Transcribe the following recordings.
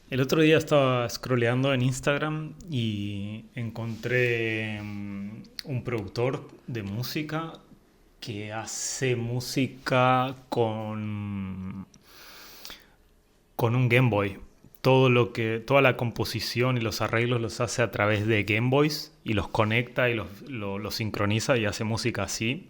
El otro día estaba scrolleando en Instagram y encontré un productor de música que hace música con un Game Boy. Toda la composición y los arreglos los hace a través de Game Boys y los conecta y los sincroniza y hace música así.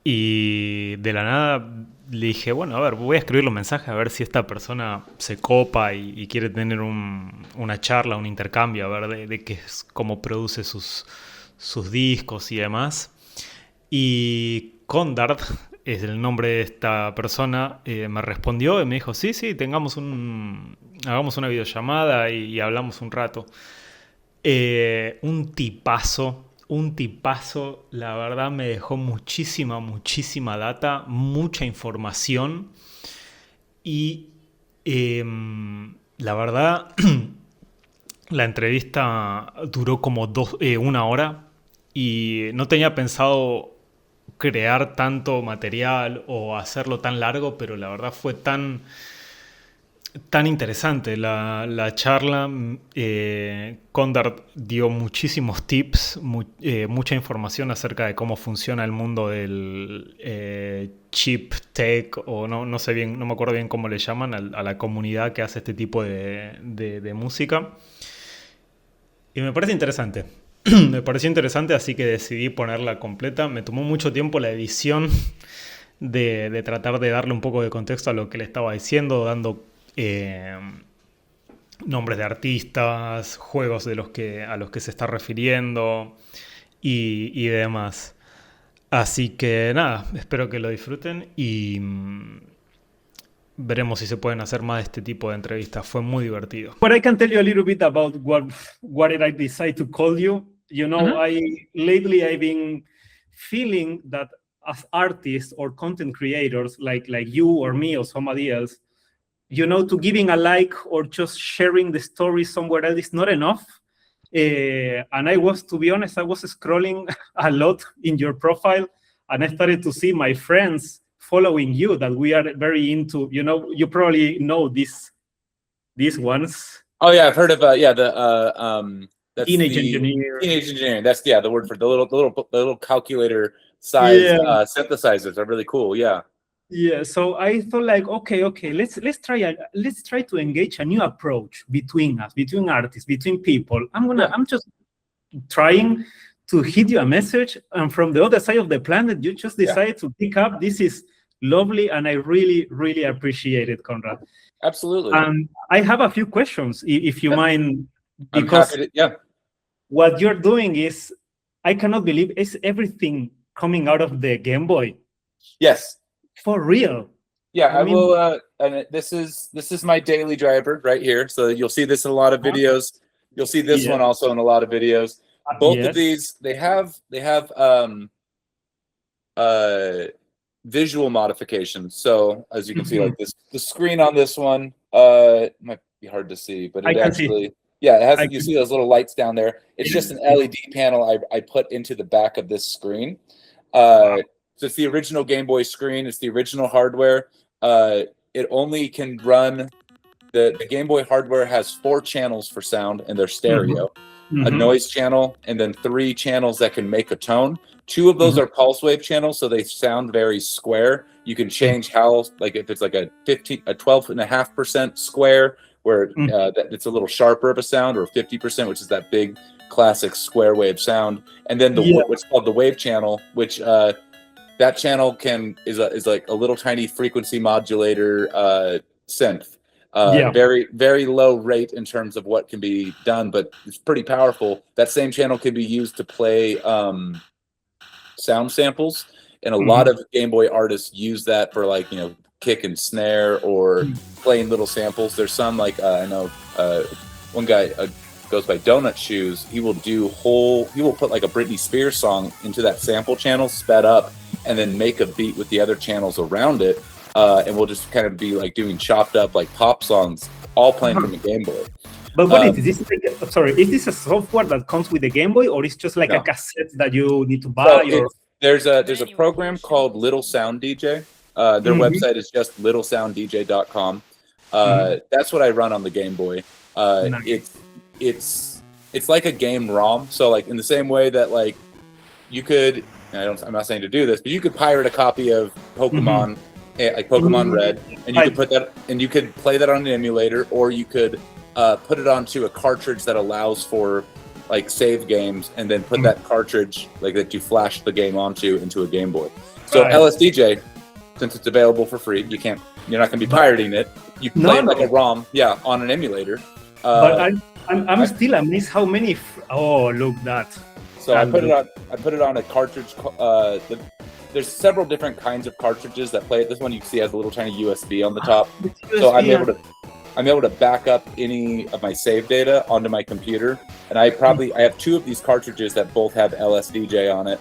Y de la nada le dije, bueno, a ver, voy a escribir los mensajes a ver si esta persona se copa y quiere tener una charla, un intercambio, a ver de qué es, cómo produce sus discos y demás. Y Condard es el nombre de esta persona, me respondió y me dijo, sí, sí, hagamos una videollamada y hablamos un rato. Un tipazo, la verdad me dejó muchísima data, mucha información y eh, la verdad la entrevista duró como una hora y no tenía pensado crear tanto material o hacerlo tan largo, pero la verdad fue tan interesante la charla. Condard dio muchísimos tips, mucha información acerca de cómo funciona el mundo del chip tech, o no sé bien, no me acuerdo bien cómo le llaman, a la comunidad que hace este tipo de música. Y me parece interesante. Me pareció interesante, así que decidí ponerla completa. Me tomó mucho tiempo la edición de tratar de darle un poco de contexto a lo que le estaba diciendo, dando eh, nombres de artistas, juegos a los que se está refiriendo y demás. Así que nada, espero que lo disfruten y veremos si se pueden hacer más de este tipo de entrevistas. Fue muy divertido. But I can tell you a little bit about what did I decide to call you. You know, Ujú. I've been feeling that as artists or content creators like you or me or somebody else, you know, to giving a like or just sharing the story somewhere else is not enough. And to be honest, I was scrolling a lot in your profile, and I started to see my friends following you that we are very into. You know, you probably know these ones. Oh yeah, I've heard of that's Teenage the engineer. teenage engineering. That's the word for the little calculator size Yeah. synthesizers are really cool. Yeah. Yeah, so I thought like, okay, let's try to engage a new approach between us, between artists, between people. I'm just trying to hit you a message, and from the other side of the planet, you just decided to pick up. This is lovely, and I really appreciate it, Conrad. Absolutely. And I have a few questions, if you mind, I'm because happy to, what you're doing is, I cannot believe, is everything coming out of the Game Boy. Yes. For real. Yeah, I will. And this is my daily driver right here. So you'll see this in a lot of videos. You'll see this one also in a lot of videos. Both of these, they have visual modifications. So as you can see, like this, the screen on this one it might be hard to see, but it actually, it has. You see those little lights down there. It's just an LED panel I put into the back of this screen. So it's the original Game Boy screen. It's the original hardware. It only can run, the Game Boy hardware has 4 channels for sound, and they're stereo. A noise channel, and then 3 channels that can make a tone. 2 of those are pulse wave channels, so they sound very square. You can change how, like if it's like a 12.5% square, where it's a little sharper of a sound, or 50%, which is that big classic square wave sound. And then what's called the wave channel, which that channel is like a little tiny frequency modulator synth. Very low rate in terms of what can be done, but it's pretty powerful. That same channel can be used to play sound samples, and a lot of Game Boy artists use that for, like, you know, kick and snare or playing little samples. There's some, like I know one guy goes by Donut Shoes. He will put like a Britney Spears song into that sample channel, sped up, and then make a beat with the other channels around it. And we'll just kind of be like doing chopped up like pop songs, all playing from the Game Boy. But what is this? Is this a software that comes with the Game Boy, or is just like a cassette that you need to buy? So there's a program called Little Sound DJ. Their website is just littlesounddj.com. That's what I run on the Game Boy. Nice. It's like a game ROM. So like in the same way that like you could, I'm not saying to do this, but you could pirate a copy of Pokemon, like Pokemon Red, and you could put that, and you could play that on an emulator, or you could put it onto a cartridge that allows for like save games, and then put that cartridge like that you flash the game onto into a Game Boy. So LSDJ, since it's available for free, you're not going to be pirating it. You play it like a ROM, on an emulator. But I'm still amazed how many. Look that. So I put it on a cartridge. There's several different kinds of cartridges that play it. This one you see has a little tiny USB on the top. So I'm able to back up any of my save data onto my computer. And I have 2 of these cartridges that both have LSDJ on it.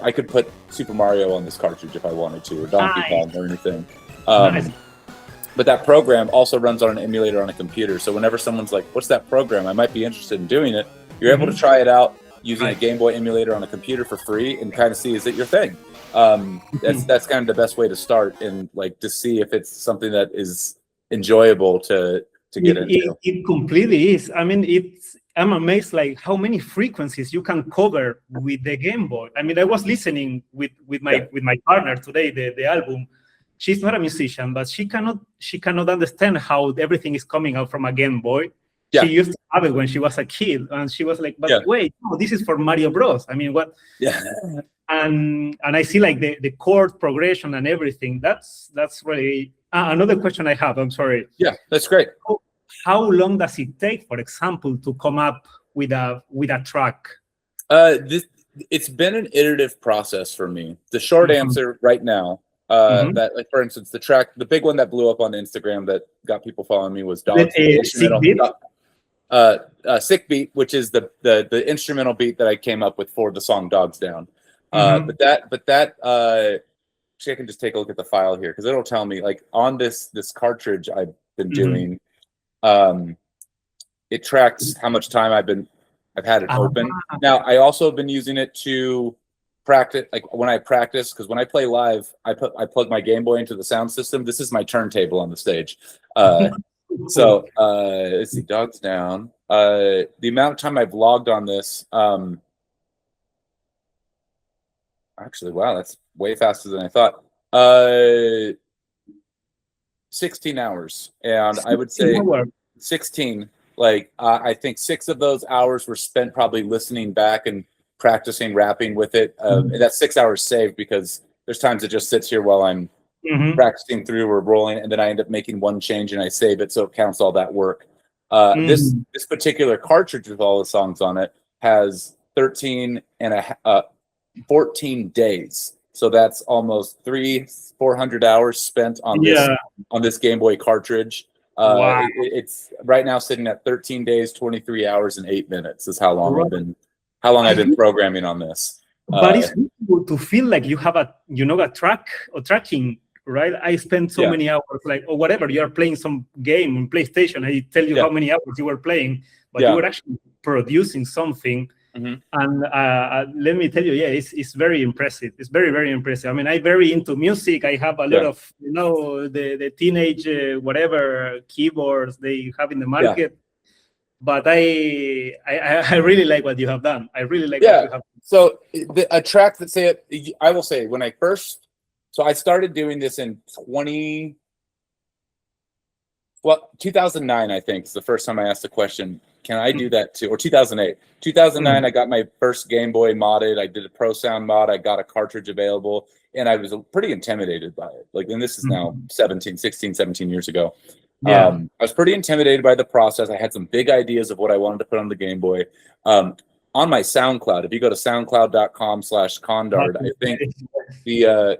I could put Super Mario on this cartridge if I wanted to, or Donkey Kong or anything. But that program also runs on an emulator on a computer. So whenever someone's like, what's that program? I might be interested in doing it. You're able to try it out using a Game Boy emulator on a computer for free and kind of see, is it your thing? That's kind of the best way to start, and like to see if it's something that is enjoyable to get into. It completely is. I mean, I'm amazed like how many frequencies you can cover with the Game Boy. I mean, I was listening with my partner today, the album. She's not a musician, but she cannot understand how everything is coming out from a Game Boy. Yeah. She used to have it when she was a kid, and she was like, "But wait, no, this is for Mario Bros. I mean, what?" Yeah. And I see like the chord progression and everything. That's really another question I have. I'm sorry. Yeah, that's great. How long does it take, for example, to come up with a track? It's been an iterative process for me. The short answer right now. That, like, for instance, the big one that blew up on Instagram that got people following me was Dogs. Sick Beat, which is the instrumental beat that I came up with for the song Dogs Down. But that actually I can just take a look at the file here, because it'll tell me like on this cartridge I've been doing, it tracks how much time I've had it open. Now I also have been using it to practice, like when I practice, because when I play live, I plug my Game Boy into the sound system. This is my turntable on the stage. So let's see, Dogs Down. The amount of time I've logged on this, actually, wow, that's way faster than I thought. 16 hours, and I would say 16. Like I think 6 of those hours were spent probably listening back and practicing rapping with it. And that's 6 hours saved, because there's times it just sits here while I'm practicing through or rolling, and then I end up making one change and I save it so it counts all that work. This particular cartridge with all the songs on it has 14 days. So that's almost 300-400 hours spent on this Game Boy cartridge. Wow. It's right now sitting at 13 days, 23 hours, and 8 minutes is how long I've been programming on this. But it's good to feel like you have a track or tracking, right? I spent so many hours, like, or whatever, you are playing some game on PlayStation, I tell you how many hours you were playing, but you were actually producing something. And let me tell you, it's very impressive. It's very, very impressive. I mean, I'm very into music. I have a lot of, the teenage, whatever keyboards they have in the market. But I really like what you have done. I really like what you have done. So a track that I will say, when I started doing this in 2009, I think, is the first time I asked the question, can I do that too? Or 2008. 2009, I got my first Game Boy modded. I did a Pro Sound mod. I got a cartridge available, and I was pretty intimidated by it. Like, and this is now 16, 17 years ago. I was pretty intimidated by the process. I had some big ideas of what I wanted to put on the Game Boy. On my SoundCloud, if you go to soundcloud.com/Condard, I think the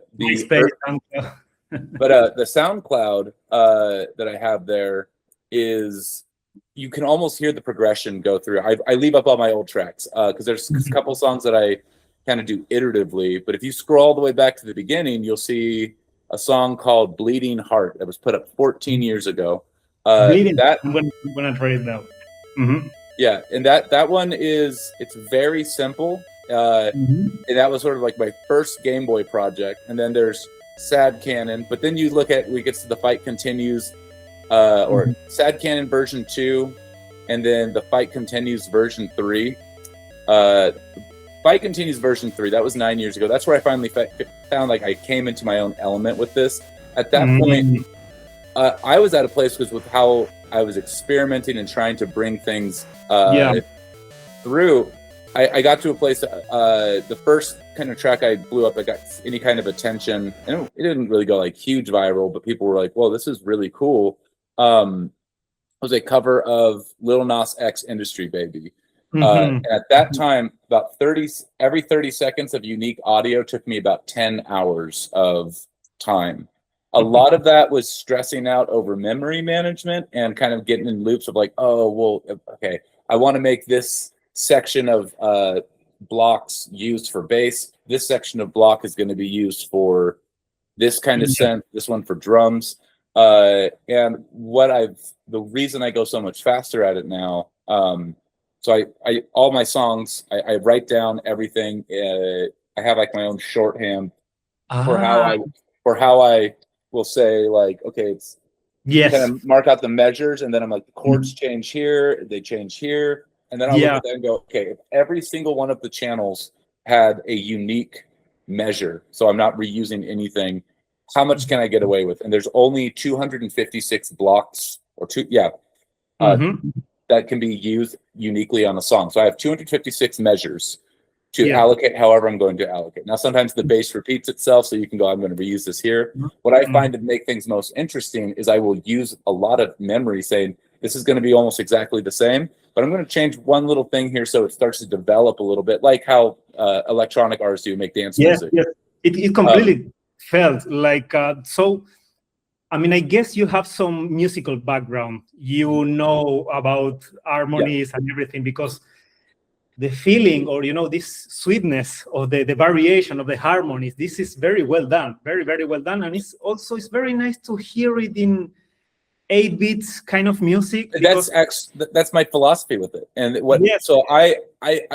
SoundCloud that I have there is, you can almost hear the progression go through. I leave up all my old tracks because there's a couple songs that I kind of do iteratively. But if you scroll all the way back to the beginning, you'll see a song called "Bleeding Heart" that was put up 14 years ago. When I try it now. Yeah, and that one it's very simple. And that was sort of like my first Game Boy project. And then there's Sad Cannon. But then you look at when it gets to The Fight Continues. or Sad Cannon version 2, and then the Fight Continues version 3. Fight Continues version 3, that was 9 years ago. That's where I finally found like I came into my own element with this. At that point, I was at a place with how I was experimenting and trying to bring things through. I got to a place, the first kind of track I blew up, I got any kind of attention, and it didn't really go like huge viral, but people were like, whoa, this is really cool. It was a cover of Lil Nas X Industry Baby. And at that time, about every 30 seconds of unique audio took me about 10 hours of time. A lot of that was stressing out over memory management and kind of getting in loops of like, oh, well, okay, I want to make this section of blocks used for bass. This section of block is going to be used for this kind of synth, this one for drums. And the reason I go so much faster at it now, so I all my songs, I write down everything. I have like my own shorthand for how I will say like, okay, it's kind of mark out the measures, and then I'm like, the chords change here, they change here, and then I'll look at that and go, okay, if every single one of the channels had a unique measure, so I'm not reusing anything, how much can I get away with? And there's only 256 blocks or that can be used uniquely on a song. So I have 256 measures to allocate however I'm going to allocate. Now, sometimes the bass repeats itself, so you can go, I'm going to reuse this here. What I find to make things most interesting is I will use a lot of memory saying, this is going to be almost exactly the same, but I'm going to change one little thing here so it starts to develop a little bit, like how electronic artists do make dance music. Yes. It completely felt like, so, I mean, I guess you have some musical background. You know about harmonies and everything, because the feeling, or, this sweetness of the variation of the harmonies, this is very well done, very, very well done. And it's very nice to hear it in 8 beats kind of music. That's my philosophy with it. And so I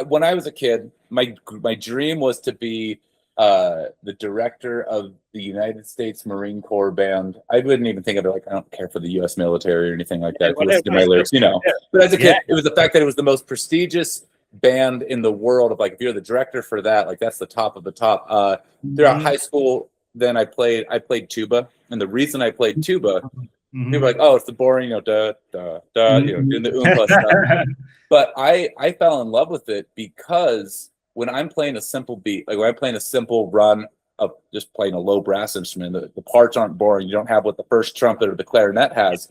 when I was a kid, my dream was to be the director of the United States Marine Corps band. I wouldn't even think of it like, I don't care for the U.S. military or anything like that. If you listen to my lyrics, But as a kid, it was the fact that it was the most prestigious band in the world. Of like, if you're the director for that, like that's the top of the top. Throughout high school, then I played tuba, and the reason I played tuba, people were like, oh, it's the boring, da da da, doing the oompa stuff. But I fell in love with it because when I'm playing a simple beat, like when I'm playing a simple run of just playing a low brass instrument, the parts aren't boring. You don't have what the first trumpet or the clarinet has.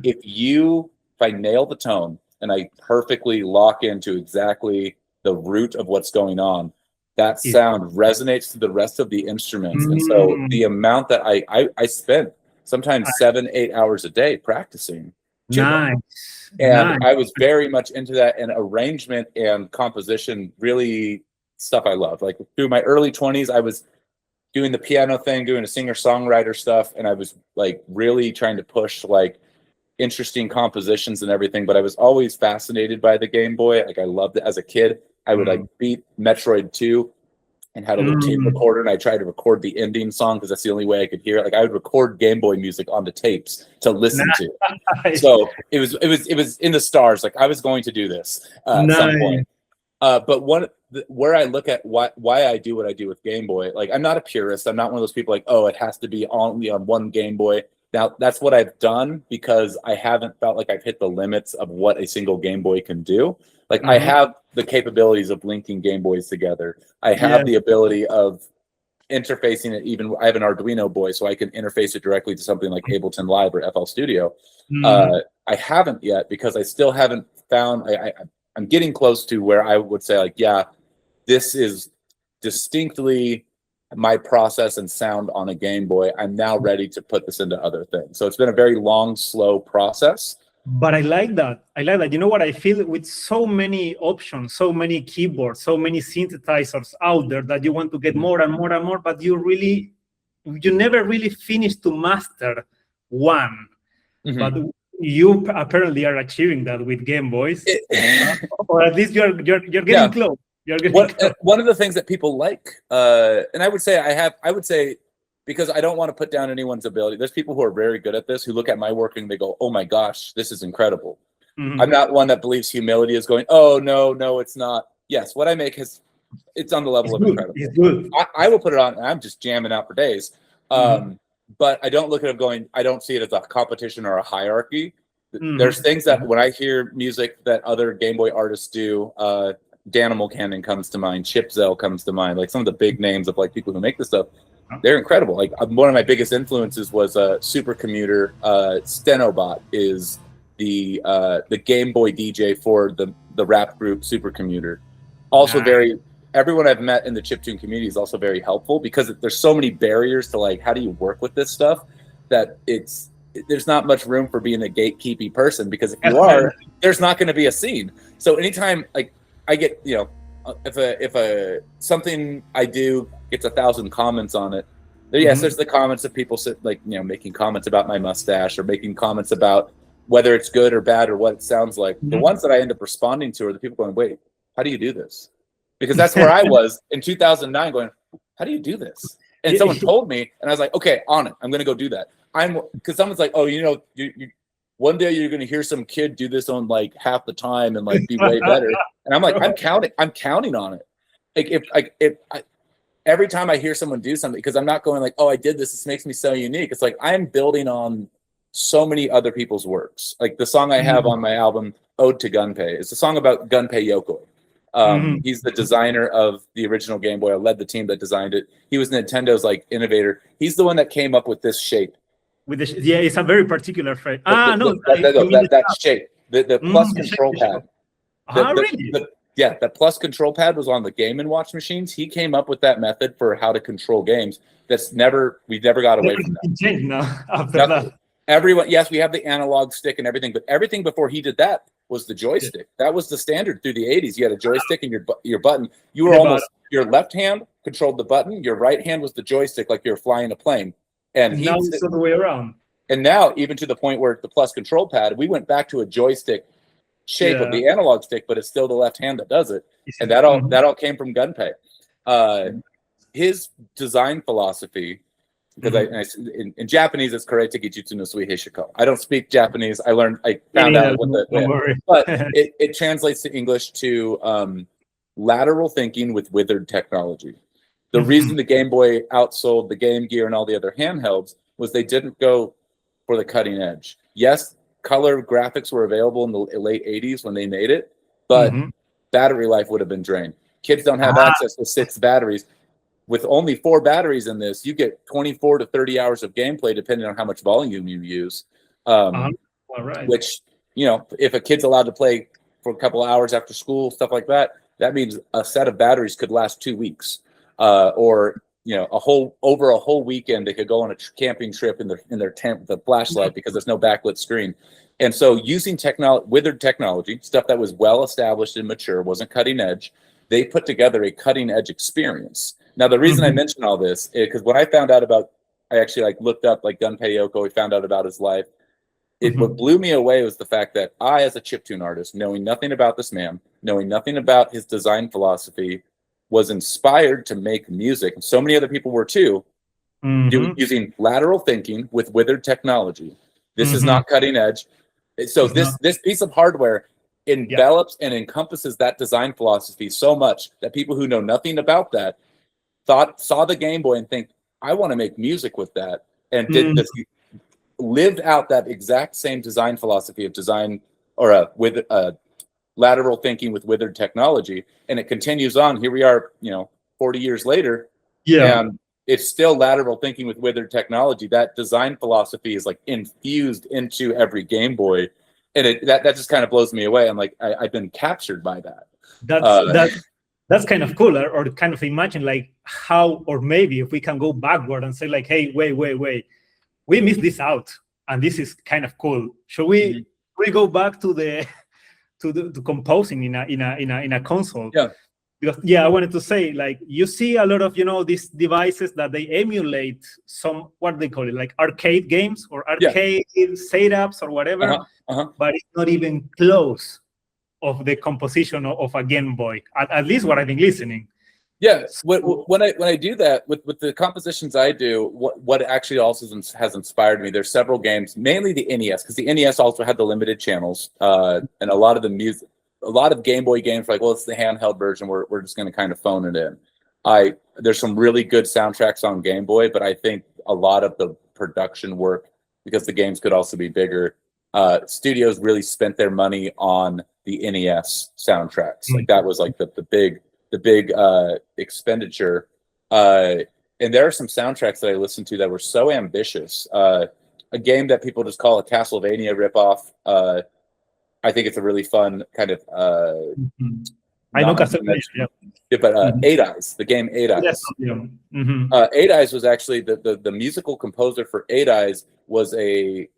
If I nail the tone and I perfectly lock into exactly the root of what's going on, that sound resonates to the rest of the instruments. And so the amount that I spent sometimes 7-8 hours a day practicing. And I was very much into that, and arrangement and composition, really stuff I love. Like through my early 20s, I was doing the piano thing, doing a singer-songwriter stuff, and I was like really trying to push like interesting compositions and everything, but I was always fascinated by the Game Boy. Like I loved it as a kid. I would like beat Metroid 2 and had a little tape recorder, and I tried to record the ending song because that's the only way I could hear it. Like I would record Game Boy music onto tapes to listen to. So it was in the stars. Like I was going to do this at some point. But where I look at why I do what I do with Game Boy, like I'm not a purist. I'm not one of those people like, oh, it has to be only on one Game Boy. Now that's what I've done because I haven't felt like I've hit the limits of what a single Game Boy can do. Like I have the capabilities of linking Game Boys together. I have the ability of interfacing it. Even I have an Arduino boy, so I can interface it directly to something like Ableton Live or FL Studio. I haven't yet because I still haven't found. I'm getting close to where I would say like, yeah, this is distinctly my process and sound on a Game Boy. I'm now ready to put this into other things. So it's been a very long, slow process. But I like that. You know what I feel with so many options, so many keyboards, so many synthesizers out there that you want to get more and more and more, but you never really finish to master one. But you apparently are achieving that with Game Boys, or at least you're getting close. You're getting close. One of the things that people like, and I would say because I don't want to put down anyone's ability. There's people who are very good at this who look at my work and they go, "Oh my gosh, this is incredible." I'm not one that believes humility is going, "Oh no, it's not." Yes, what I make it's on the level of incredible. It's good. I will put it on and I'm just jamming out for days. But I don't look at it going, I don't see it as a competition or a hierarchy. There's things that when I hear music that other Game Boy artists do, Danimal Cannon comes to mind, Chipzel comes to mind, like some of the big names of like people who make this stuff. They're incredible. Like one of my biggest influences was Supercommuter. Stenobot is the Game Boy DJ for the rap group Supercommuter. Also everyone I've met in the chiptune community is also very helpful because there's so many barriers to like, how do you work with this stuff that there's not much room for being a gatekeepy person, because if you are, there's not going to be a scene. So anytime like I get, if something I do gets 1,000 comments on it, yes, there's the comments of people making comments about my mustache or making comments about whether it's good or bad or what it sounds like. The ones that I end up responding to are the people going, "Wait, how do you do this?" Because that's where I was in 2009 going, "How do you do this?" And someone told me, and I was like, "Okay, on it. I'm going to go do that." Because someone's like, "Oh, you one day you're going to hear some kid do this on like half the time and like be way better." And I'm like, I'm counting on it. Like if every time I hear someone do something, because I'm not going like, "Oh, I did this. This makes me so unique." It's like I'm building on so many other people's works. Like the song I have on my album, Ode to Gunpei, is a song about Gunpei Yokoi. He's the designer of the original Game Boy. I led the team that designed it. He was Nintendo's like innovator. He's the one that came up with this shape. It's a very particular phrase. That shape, the plus control pad. Really? That plus control pad was on the Game & Watch machines. He came up with that method for how to control games. We've never got away from that. Changed now after that. Everyone, yes, we have the analog stick and everything, but everything before he did that was the joystick. That was the standard through the 80s. You had a joystick and your button. You were your left hand controlled the button. Your right hand was the joystick, like you were flying a plane. And now it's the other way around. And now, even to the point where the plus control pad, we went back to a joystick shape of the analog stick, but it's still the left hand that does it. And that all came from Gunpei. His design philosophy, because in Japanese it's Karete Gijutsu no Sui Heishiko. I don't speak Japanese. I found out what but it translates to English to lateral thinking with withered technology. The reason the Game Boy outsold the Game Gear and all the other handhelds was they didn't go for the cutting edge. Yes, color graphics were available in the late 80s when they made it, but battery life would have been drained. Kids don't have access to 6 batteries. With only 4 batteries in this, you get 24 to 30 hours of gameplay, depending on how much volume you use. Which, if a kid's allowed to play for a couple of hours after school, stuff like that, that means a set of batteries could last 2 weeks. Or over a whole weekend, they could go on a camping trip in their tent with a flashlight because there's no backlit screen. And so using withered technology, stuff that was well established and mature, wasn't cutting edge, they put together a cutting edge experience. Now, the reason I mention all this is because when I found out I actually looked up Gunpei Yokoi, we found out about his life. What blew me away was the fact that I, as a chiptune artist, knowing nothing about this man, knowing nothing about his design philosophy, was inspired to make music, and so many other people were too, using lateral thinking with withered technology. This is not cutting edge. So this piece of hardware envelops and encompasses that design philosophy so much that people who know nothing about that saw the Game Boy and think, I want to make music with that, and lived out that exact same design philosophy of design with lateral thinking with withered technology, and it continues on. Here we are, 40 years later, and it's still lateral thinking with withered technology. That design philosophy is infused into every Game Boy, and that just kind of blows me away. I'm I've been captured by that. That's kind of cool, or kind of imagine how, or maybe if we can go backward and say hey, wait, we missed this out, and this is kind of cool. Should we go back to the composing in a console? Because I wanted to say you see a lot of these devices that they emulate some, what they call it, arcade games or arcade setups or whatever, but it's not even close of the composition of a Game Boy, at least what I've been listening. Yeah, when I do that with the compositions I do, what actually also has inspired me. There's several games, mainly the NES, because the NES also had the limited channels, and a lot of the music, a lot of Game Boy games, like, well, it's the handheld version. We're just going to kind of phone it in. There's some really good soundtracks on Game Boy, but I think a lot of the production work, because the games could also be bigger, studios really spent their money on the NES soundtracks. Like that was like the big expenditure. And there are some soundtracks that I listened to that were so ambitious. A game that people just call a Castlevania ripoff. I think it's a really fun kind of. I know Castlevania. Yeah. But Eight Eyes, the game Eight Eyes. Yes. Yeah. Eight Eyes was actually the musical composer for Eight Eyes was a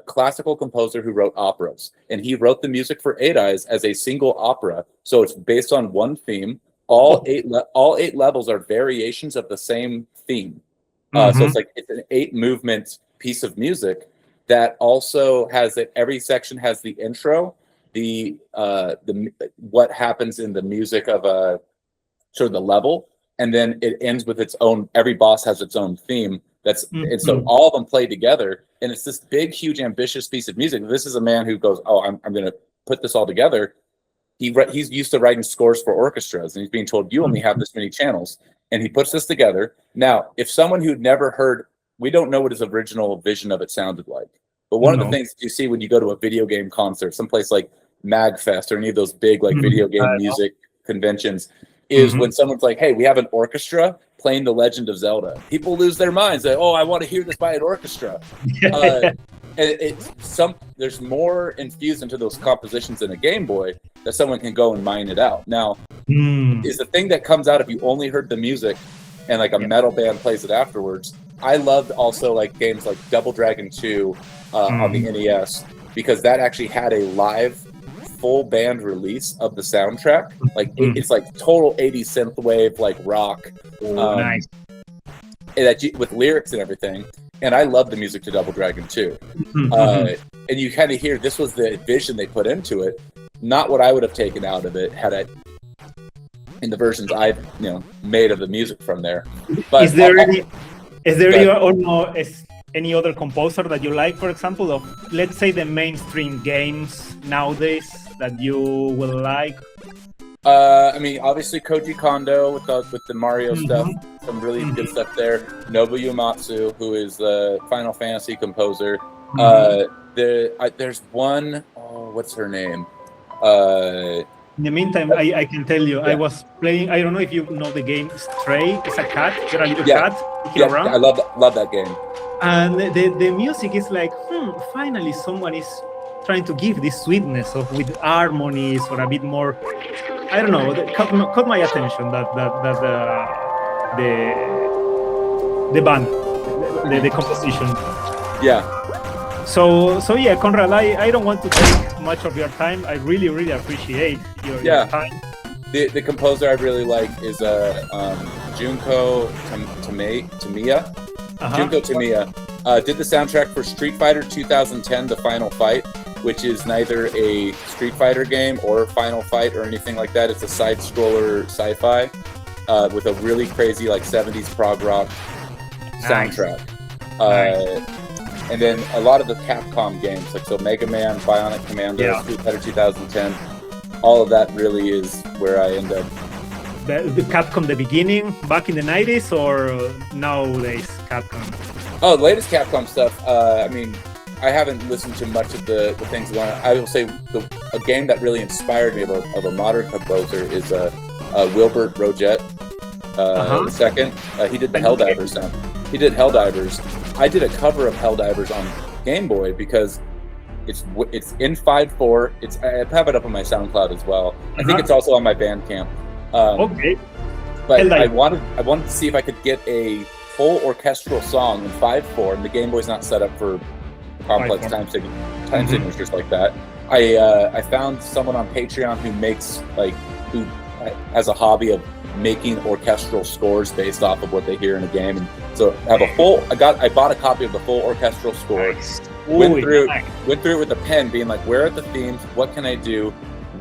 classical composer who wrote operas, and he wrote the music for Eight Eyes as a single opera. So it's based on one theme. All eight levels are variations of the same theme. So it's an 8 movement piece of music that also has that every section has the intro, the what happens in the music of a sort of the level, and then it ends with its own. Every boss has its own theme. And so all of them play together, and it's this big, huge, ambitious piece of music. This is a man who goes, "Oh, I'm going to put this all together." He's used to writing scores for orchestras, and he's being told, "You only have this many channels," and he puts this together. Now, if someone who'd never heard, we don't know what his original vision of it sounded like, but one of the things you see when you go to a video game concert, someplace like MagFest or any of those big like video game music conventions, is when someone's like, "Hey, we have an orchestra playing The Legend of Zelda." People lose their minds. They, "Oh, I want to hear this by an orchestra." And there's more infused into those compositions in a Game Boy that someone can go and mine it out. Now, is the thing that comes out if you only heard the music and like a metal band plays it afterwards. I loved also like games like Double Dragon 2 on the NES, because that actually had a live full band release of the soundtrack. Like it's like total 80s synthwave, like rock, nice, with lyrics and everything. And I love the music to Double Dragon 2. And you kind of hear this was the vision they put into it, not what I would have taken out of it had I in the versions I've made of the music from there. But is there any other composer that you like, for example, of let's say the mainstream games nowadays that you will like? I mean, obviously Koji Kondo with the Mario stuff, some really good stuff there. Nobuo Uematsu, who is the Final Fantasy composer. There's one, what's her name? In the meantime, I can tell you, I was playing, I don't know if you know the game Stray. It's a cat, you're a little cat. Around. I love that game. And the music is like, finally someone is trying to give this sweetness with harmonies or a bit more, I don't know, caught my attention that the band, the composition. Yeah. So yeah, Conrad, I don't want to take much of your time. I really, really appreciate your time. The composer I really like is Junko Tamiya. Junko Tamiya did the soundtrack for Street Fighter 2010, The Final Fight, which is neither a Street Fighter game or Final Fight or anything like that. It's a side-scroller sci-fi with a really crazy like 70s prog rock soundtrack. Nice. And then a lot of the Capcom games, like Mega Man, Bionic Commando, Street Fighter 2010, all of that really is where I end up. The Capcom, the beginning, back in the 90s, or nowadays Capcom? Oh, the latest Capcom stuff. I mean, I haven't listened to much of the things going on. I will say a game that really inspired me of a modern composer is Wilbert Roget II. He did the Helldivers sound. He did Helldivers. I did a cover of Helldivers on Game Boy because it's in 5/4. I have it up on my SoundCloud as well. I think it's also on my Bandcamp. Okay. But I wanted to see if I could get a full orchestral song in 5/4, and the Game Boy's not set up for complex time signatures like that. I found someone on Patreon who has a hobby of making orchestral scores based off of what they hear in a game, and so I bought a copy of the full orchestral score. Nice. Went through it with a pen, being like, where are the themes? What can I do?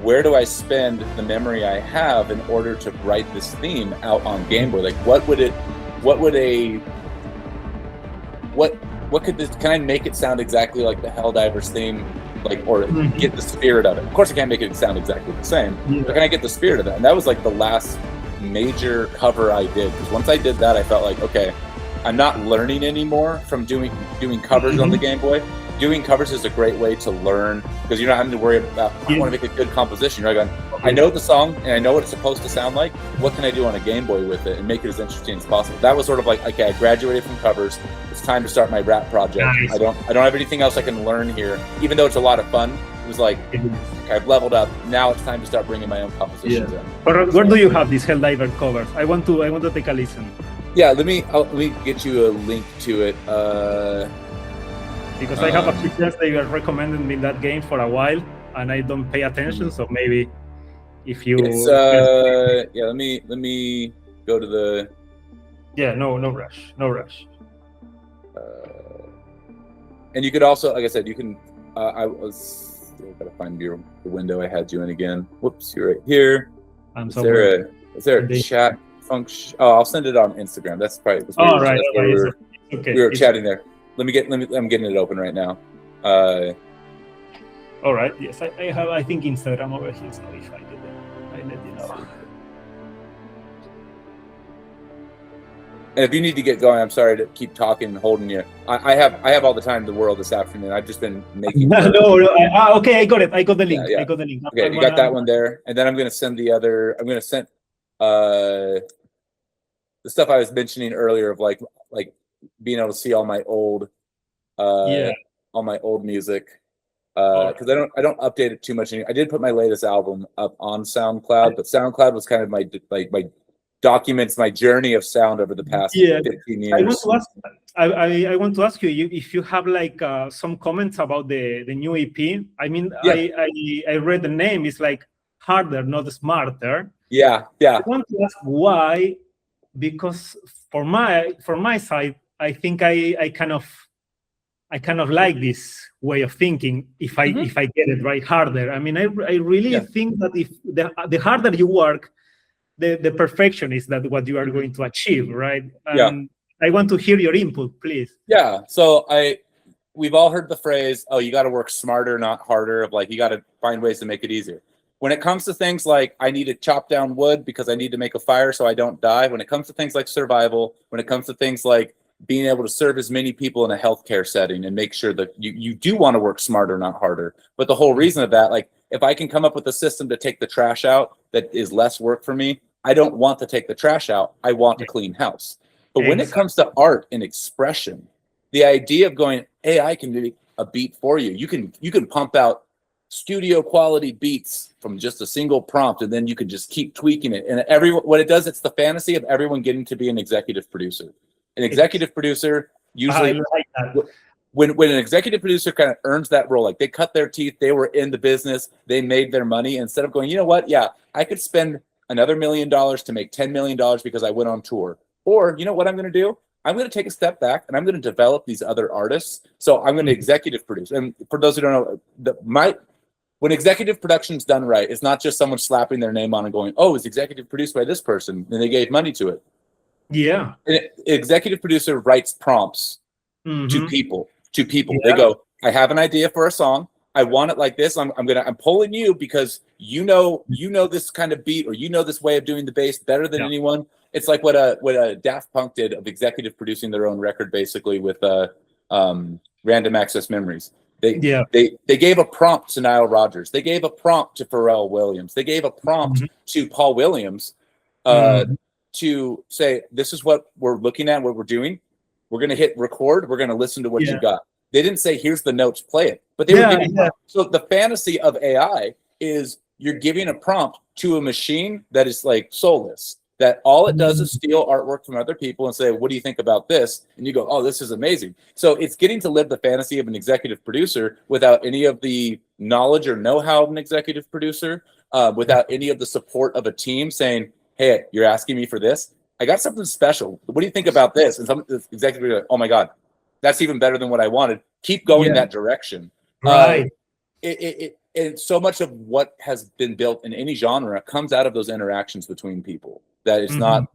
where do I spend the memory I have in order to write this theme out on Game Boy? Like, what could this, can I make it sound exactly like the Helldivers theme? Like, or get the spirit of it. Of course I can't make it sound exactly the same, but can I get the spirit of that? And that was like the last major cover I did, because once I did that, I felt like, okay, I'm not learning anymore from doing covers on the Game Boy. Doing covers is a great way to learn, because you're not having to worry about, I want to make a good composition. You're like, I know the song and I know what it's supposed to sound like. What can I do on a Game Boy with it and make it as interesting as possible? That was sort of like, okay, I graduated from covers. It's time to start my rap project. Nice. I don't have anything else I can learn here, even though it's a lot of fun. It was like, okay, I've leveled up. Now it's time to start bringing my own compositions in. But where do you have these Helldiver covers? I want to take a listen. Yeah, let me get you a link to it. Because I have a few friends that have recommended me that game for a while, and I don't pay attention. So maybe if you, yeah, let me go to the. Yeah, no rush. And you could also, like I said, you can. I gotta find the window I had you in again. Whoops, you're right here. Is there a chat function? Oh, I'll send it on Instagram. That's probably. Right. We were chatting there. I'm getting it open right now. All right. Yes, I have. I think Instagram over here. So if I do that, I let you know. And if you need to get going, I'm sorry to keep talking and holding you. I have all the time in the world this afternoon. I've just been making. Okay, I got it. I got the link. Yeah. I got the link. Okay, you got that one there, and then I'm going to send the other. I'm going to send the stuff I was mentioning earlier of like being able to see all my old all my old music, because I don't update it too much anymore. I did put my latest album up on SoundCloud, but SoundCloud was kind of my documents my journey of sound over the past 15 years. I want to ask you if you have like some comments about the new EP. I mean, I read the name. It's like harder, not smarter. Yeah. I want to ask why, because for my side, I think I kind of like this way of thinking. If I get it right, harder. I mean, I really think that if the harder you work, the perfection is that what you are going to achieve, right? I want to hear your input, please. Yeah. So we've all heard the phrase, "Oh, you got to work smarter, not harder." Of like, you got to find ways to make it easier. When it comes to things like I need to chop down wood because I need to make a fire so I don't die. When it comes to things like survival, when it comes to things like being able to serve as many people in a healthcare setting and make sure that you do want to work smarter, not harder. But the whole reason of that, like if I can come up with a system to take the trash out that is less work for me, I don't want to take the trash out. I want a clean house. But when it comes to art and expression, the idea of going, AI can do a beat for you. You can pump out studio quality beats from just a single prompt, and then you can just keep tweaking it. And what it does, it's the fantasy of everyone getting to be an executive producer. An executive producer usually, when an executive producer kind of earns that role, like they cut their teeth, they were in the business, they made their money. Instead of going, you know what? Yeah, I could spend another $1 million to make $10 million because I went on tour. Or you know what I'm going to do? I'm going to take a step back and I'm going to develop these other artists. So I'm going to executive produce. And for those who don't know, when executive production's done right, it's not just someone slapping their name on and going, "Oh, it's executive produced by this person," and they gave money to it. Yeah. An executive producer writes prompts to people. Yeah. They go, "I have an idea for a song. I want it like this. I'm pulling you because you know this kind of beat, or you know this way of doing the bass better than anyone." It's like what a Daft Punk did of executive producing their own record, basically with Random Access Memories. They gave a prompt to Nile Rodgers. They gave a prompt to Pharrell Williams. They gave a prompt to Paul Williams to say, "This is what we're looking at, what we're doing. We're going to hit record. We're going to listen to what you got." They didn't say, "Here's the notes, play it." But they were giving So the fantasy of AI is you're giving a prompt to a machine that is like soulless, that all it does is steal artwork from other people and say, "What do you think about this?" And you go, "Oh, this is amazing." So it's getting to live the fantasy of an executive producer without any of the knowledge or know-how of an executive producer, without any of the support of a team saying, "Hey, you're asking me for this? I got something special. What do you think about this?" And some executive producer, like, "Oh my God, that's even better than what I wanted. Keep going that direction." Right. and so much of what has been built in any genre comes out of those interactions between people. That it's not,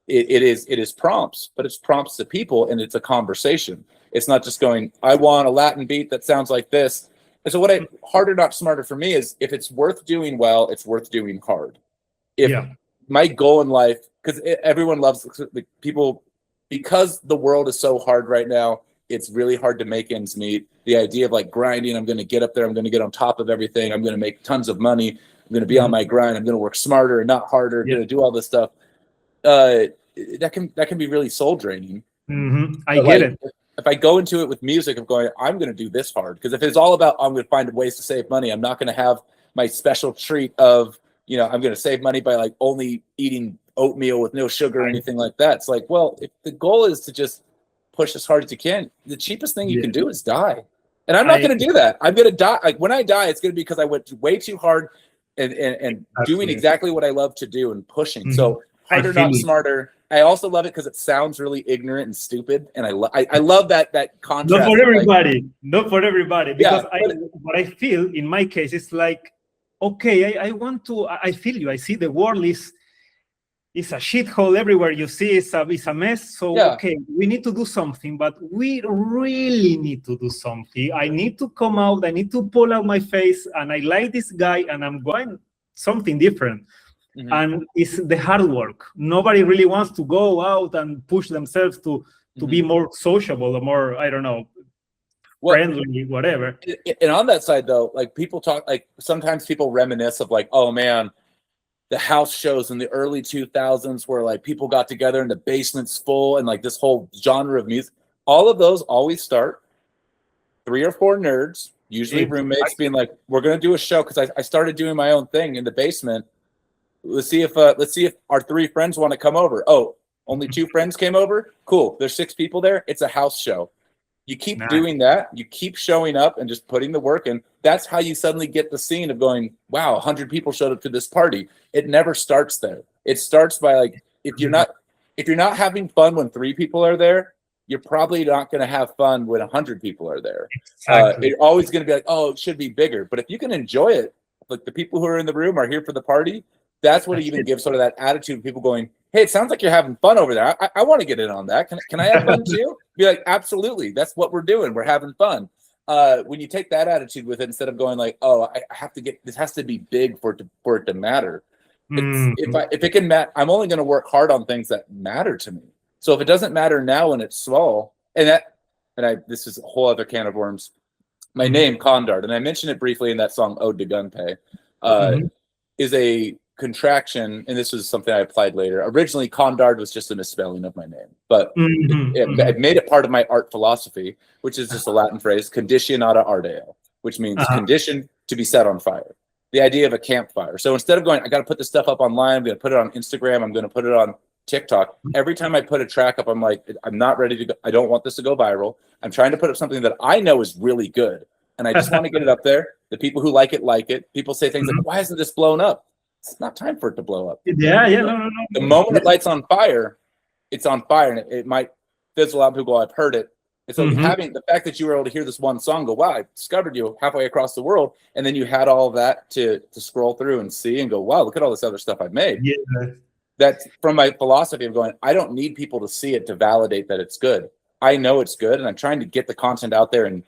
it is prompts, but it's prompts to people, and it's a conversation. It's not just going, I want a Latin beat that sounds like this. And so harder, not smarter for me is, if it's worth doing well, it's worth doing hard. If my goal in life, because everyone loves people, because the world is so hard right now, it's really hard to make ends meet. The idea of like grinding, I'm going to get up there, I'm going to get on top of everything, I'm going to make tons of money, I'm going to be on my grind, I'm going to work smarter and not harder, I'm going to do all this stuff. That can be really soul draining. I get it. If I go into it with music of going, I'm going to do this hard, because if it's all about, I'm going to find ways to save money, I'm not going to have my special treat of, you know, I'm going to save money by like only eating oatmeal with no sugar or anything like that. It's like, well, if the goal is to just push as hard as you can, the cheapest thing you can do is die. And I'm not going to do that. I'm going to die. Like when I die, it's going to be because I went way too hard and doing exactly what I love to do and pushing. So harder, not smarter. I also love it because it sounds really ignorant and stupid, and I love that contrast. Not for everybody. Not for everybody. Because what I feel in my case is like, okay, I feel you. I see the world is a shithole everywhere you see. It's a mess. So okay, we need to do something, but we really need to do something. I need to come out. I need to pull out my face, and I like this guy, and I'm going something different. And it's the hard work. Nobody really wants to go out and push themselves to be more sociable or more, I don't know, friendly, whatever. And on that side, though, like people talk, like sometimes people reminisce of like, oh man, the house shows in the early 2000s where like people got together and the basement's full and like this whole genre of music. All of those always start 3 or 4 nerds, usually roommates, being like, we're going to do a show, because I started doing my own thing in the basement. Let's see if our 3 friends want to come over. Oh, only 2 friends came over? Cool. There's 6 people there. It's a house show. You keep doing that. You keep showing up and just putting the work in. That's how you suddenly get the scene of going, wow, 100 people showed up to this party. It never starts there. It starts by like, if you're not having fun when 3 people are there, you're probably not going to have fun when 100 people are there. Exactly. You're always going to be like, oh, it should be bigger. But if you can enjoy it, like the people who are in the room are here for the party, that's what even gives sort of that attitude of people going, hey, it sounds like you're having fun over there. I want to get in on that. Can I have fun too? Be like, absolutely. That's what we're doing. We're having fun. When you take that attitude with it, instead of going like, oh, I have to get, this has to be big for it to matter. If it can matter, I'm only going to work hard on things that matter to me. So if it doesn't matter now when it's small, this is a whole other can of worms. My name, Condard, and I mentioned it briefly in that song, Ode to Gunpei, is a contraction, and this is something I applied later. Originally, Condard was just a misspelling of my name, but I've made it part of my art philosophy, which is just a Latin phrase, conditionata ardeo, which means conditioned to be set on fire. The idea of a campfire. So instead of going, I got to put this stuff up online, I'm going to put it on Instagram, I'm going to put it on TikTok. Every time I put a track up, I'm like, I'm not ready to go. I don't want this to go viral. I'm trying to put up something that I know is really good, and I just want to get it up there. The people who like it, like it. People say things like, why isn't this blown up? It's not time for it to blow up. No. The moment it lights on fire, it's on fire, and it might fizzle out. People go, I've heard it. And so having the fact that you were able to hear this one song, go, wow, I discovered you halfway across the world, and then you had all of that to scroll through and see and go, wow, look at all this other stuff I've made. That's from my philosophy of going, I don't need people to see it to validate that it's good. I know it's good, and I'm trying to get the content out there and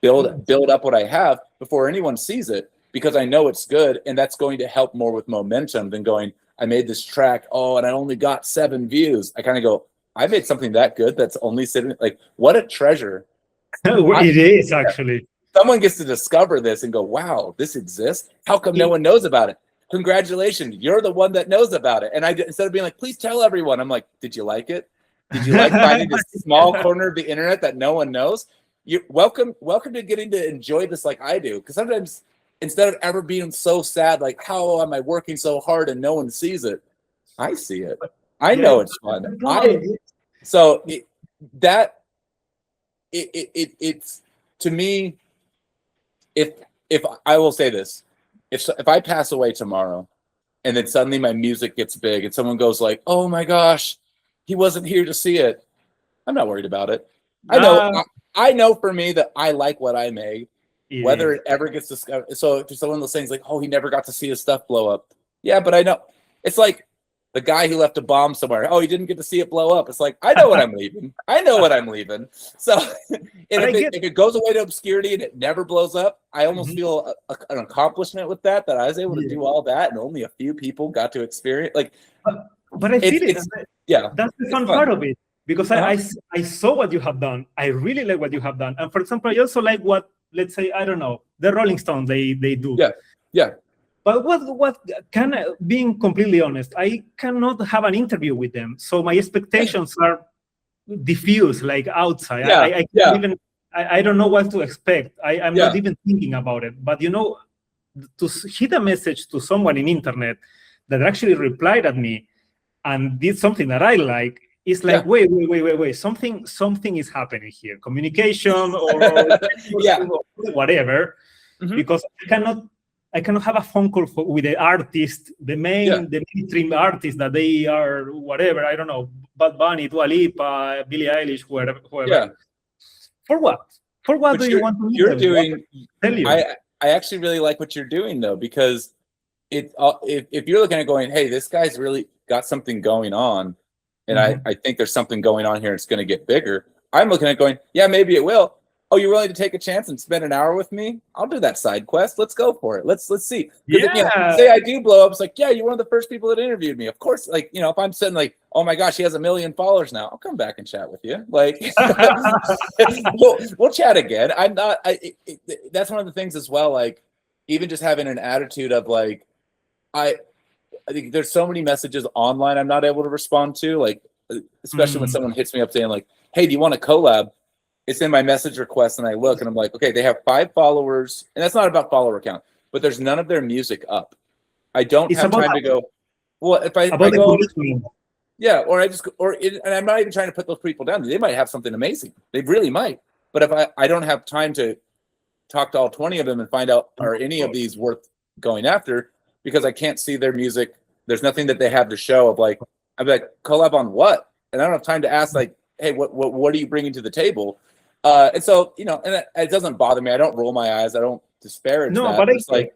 build up what I have before anyone sees it, because I know it's good, and that's going to help more with momentum than going, I made this track, and I only got 7 views. I kind of go, I made something that good that's only sitting, like, what a treasure. It is, actually. Someone gets to discover this and go, wow, this exists? How come no one knows about it? Congratulations, you're the one that knows about it. And instead of being like, please tell everyone, I'm like, did you like it? Did you like finding this small corner of the internet that no one knows? You're welcome to getting to enjoy this like I do. Because sometimes, instead of ever being so sad, like, how am I working so hard and no one sees it? I see it. I know it's fun. It's to me, if I will say this, if I pass away tomorrow and then suddenly my music gets big and someone goes like, oh my gosh, he wasn't here to see it, I'm not worried about it. I know for me that I like what I made. whether it ever gets discovered. So if someone was saying like, oh, he never got to see his stuff blow up. Yeah, but I know it's like the guy who left a bomb somewhere. Oh, he didn't get to see it blow up. It's like, I know what I'm leaving. I know what I'm leaving. So if it goes away to obscurity and it never blows up, I almost feel an accomplishment with that I was able to do all that and only a few people got to experience. Like, but I feel that's the fun part of it, because I saw what you have done. I really like what you have done. And for example, I also like what, let's say, I don't know, the Rolling Stones, they do. Yeah. But what can being completely honest, I cannot have an interview with them, so my expectations are diffuse, like outside. I don't know what to expect. I'm not even thinking about it. But to hit a message to someone in internet that actually replied at me and did something that I like, is like, wait, something is happening here. Communication or whatever, because I cannot have a phone call with the artist, the mainstream artist that they are, whatever, I don't know, Bad Bunny, Dua Lipa, Billie Eilish, whoever. Yeah. For what? For what do you want to You're doing, I actually really like what you're doing, though, because if you're looking at going, hey, this guy's really got something going on, and I think there's something going on here, it's going to get bigger. I'm looking at going, yeah, maybe it will. Oh, you're willing to take a chance and spend an hour with me? I'll do that side quest. Let's go for it. Let's see. Say I do blow up. It's like, yeah, you're one of the first people that interviewed me. Of course, like, if I'm sitting like, oh my gosh, he has 1 million followers now, I'll come back and chat with you. Like, we'll chat again. That's one of the things as well. Like, even just having an attitude of like, I think there's so many messages online I'm not able to respond to. Like, especially when someone hits me up saying like, hey, do you want to collab? It's in my message request, and I look, and I'm like, okay, they have 5 followers, and that's not about follower count, but there's none of their music up. I don't have time to go. Well, if I go, and I'm not even trying to put those people down. They might have something amazing. They really might. But if I don't have time to talk to all 20 of them and find out are any of these worth going after, because I can't see their music. There's nothing that they have to show of like, I'm like, collab on what? And I don't have time to ask like, hey, what are you bringing to the table? And so, and it doesn't bother me. I don't roll my eyes. I don't disparage that. But it's like,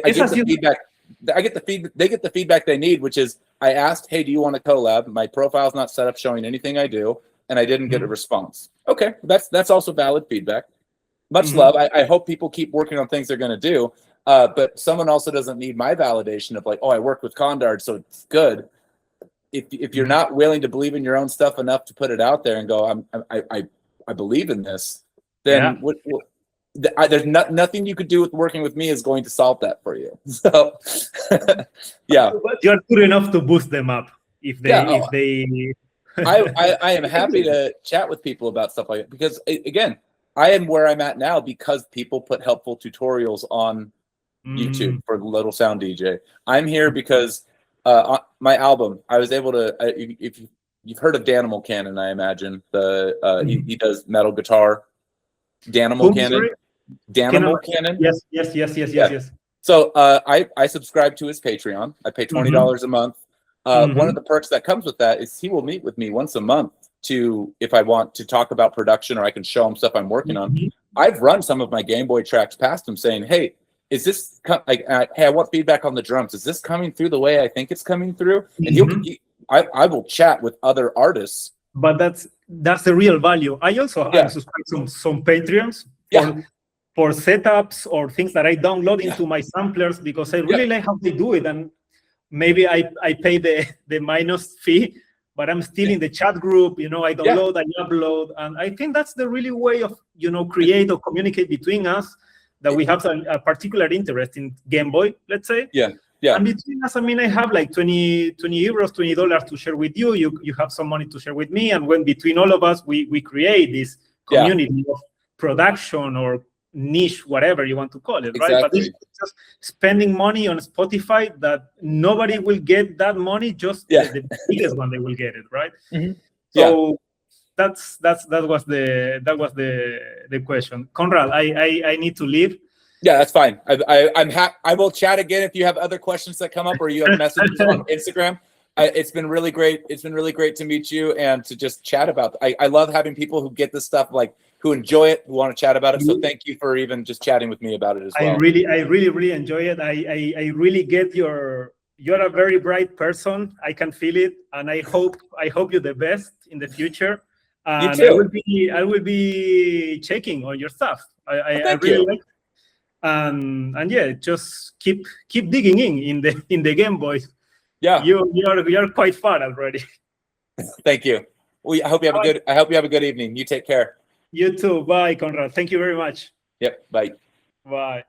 I get the feedback. They get the feedback they need, which is, I asked, hey, do you want to collab? My profile's not set up showing anything I do, and I didn't get a response. Okay, that's also valid feedback. Much love. I hope people keep working on things they're going to do. But someone also doesn't need my validation of like, oh, I worked with Condard, so it's good. If you're not willing to believe in your own stuff enough to put it out there and go, I believe in this, then there's nothing you could do with working with me is going to solve that for you. So, yeah. But you're good enough to boost them up if they. I am happy to chat with people about stuff like that because, again, I am where I'm at now because people put helpful tutorials on YouTube for Little Sound DJ. I'm here because my album, I was able to, if you've heard of Danimal Cannon, I imagine. He does metal guitar. Danimal Cannon. Danimal Cannon. Yes. So I subscribe to his Patreon. I pay $20 a month. One of the perks that comes with that is he will meet with me once a month if I want to talk about production or I can show him stuff I'm working on. I've run some of my Game Boy tracks past him saying, hey, is this hey, I want feedback on the drums. Is this coming through the way I think it's coming through? And I will chat with other artists. But that's the real value. I also have subscribed some Patreons for setups or things that I download into my samplers because I really like how they do it. And maybe I pay the minus fee, but I'm still in the chat group. I download, I upload. And I think that's the really way of, create or communicate between us, that we have a particular interest in Game Boy, let's say. Yeah. And between us, I have like 20 euros, $20 to share with you. You have some money to share with me. And when between all of us, we create this community of production or niche, whatever you want to call it, right? But it's just spending money on Spotify that nobody will get that money, just the biggest one they will get it, right? So that was the question. Conrad, I need to leave. Yeah, that's fine. I'm happy. I will chat again if you have other questions that come up or you have messages on Instagram. It's been really great. It's been really great to meet you and to just chat about. I love having people who get this stuff like who enjoy it, who want to chat about it. So thank you for even just chatting with me about it as well. I really enjoy it. I really get you're a very bright person. I can feel it, and I hope you're the best in the future. And you too. I will be checking on your stuff. I really like it. And yeah, just keep digging in the Game Boy. Yeah, you're quite far already. Thank you. Well, I hope you have a good evening. You take care. You too. Bye, Conrad. Thank you very much. Yep. Bye. Bye.